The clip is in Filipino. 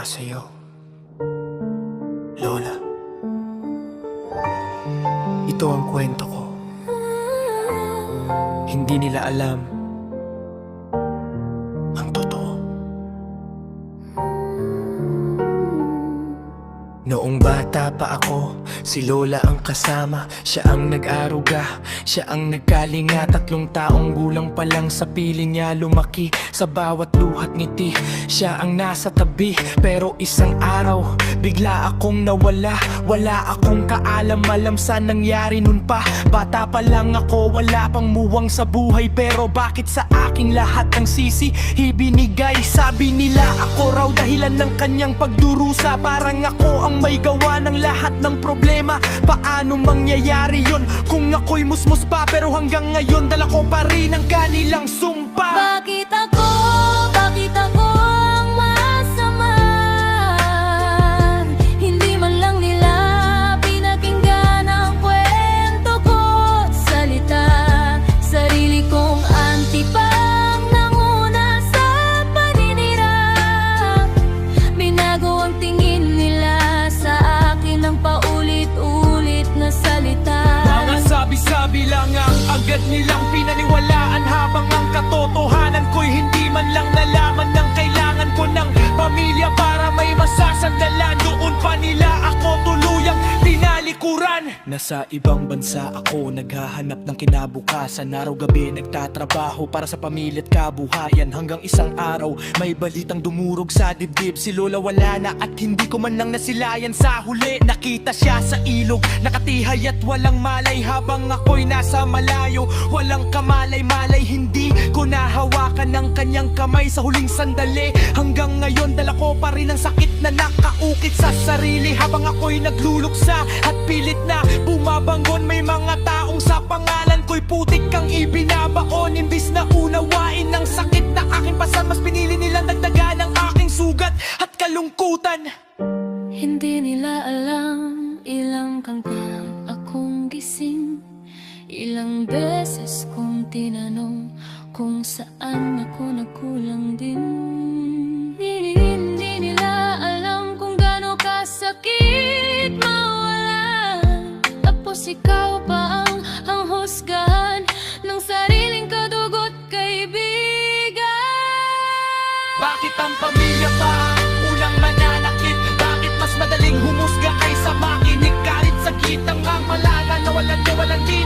para sa'yo, Lola. Ito ang kwento ko. Hindi nila alam ang totoo. Noong bata pa ako, si Lola ang kasama. Siya ang nag-aruga, siya ang nagkalinga. 3 taong gulang pa lang sa piling niya lumaki. Sa bawat luhat ngiti, siya ang nasa tabi. Pero isang araw, bigla akong nawala. Wala akong kaalam-alam sa nangyari nun pa. Bata pa lang ako, wala pang muwang sa buhay. Pero bakit sa aking lahat ng sisi ibinigay? Sabi nila ako raw dahilan ng kanyang pagdurusa. Parang ako ang may gawa ng lahat ng problema. Paano mangyayari yun kung ako'y musmus pa? Pero hanggang ngayon dala ko pa rin ang kanilang sumpa. Bakit ako ang masama? Hindi man lang nila pinakinggan ang kwento ko. Salita, sarili kong antipang nanguna sa paninira. Binago ang tingin nila sa akin ng paulit-ulit na salita. Mga sabi-sabi lang ang agad nilang pinaniwalaan. Habang ang katotohanan ko'y hindi man lang nalaman ng kailangan ko ng pamilya para may masasandalan. Doon pa nila ako tuluyang tinalikuran. Nasa ibang bansa ako, naghahanap ng kinabukasan. Araw-gabi nagtatrabaho para sa pamilya at kabuhayan. Hanggang isang araw, may balitang dumurog sa dibdib. Si Lola wala na at hindi ko man lang nasilayan. Sa huli, nakita siya sa ilog, nakatihay at walang malay. Habang ako'y nasa malayo, walang kamalay-malay. Hindi ko nahawakan ng kanyang kamay sa huling sandali. Hanggang ngayon, dala ko pa rin ang sakit na nakaukit sa sarili. Habang ako'y nagluluksa at pilit na bumabangon, may mga taong sa pangalan ko'y putik kang ibinabaon. Imbis na unawain ng sakit na aking pasan, mas pinili nilang dagdagan ang aking sugat at kalungkutan. Hindi nila alam ilang kangkang akong gising. Ilang beses kong tinanong kung saan ako nagkulang din. Hindi nila alam kung gaano kasakit mawalan. Tapos ikaw pa ang husgahan ng sariling kadugot kaibigan. Bakit ang pamilya pa ang unang mananakit? Bakit mas madaling humusga kaysa makinig? Kahit sakit ang mga malaga na walang di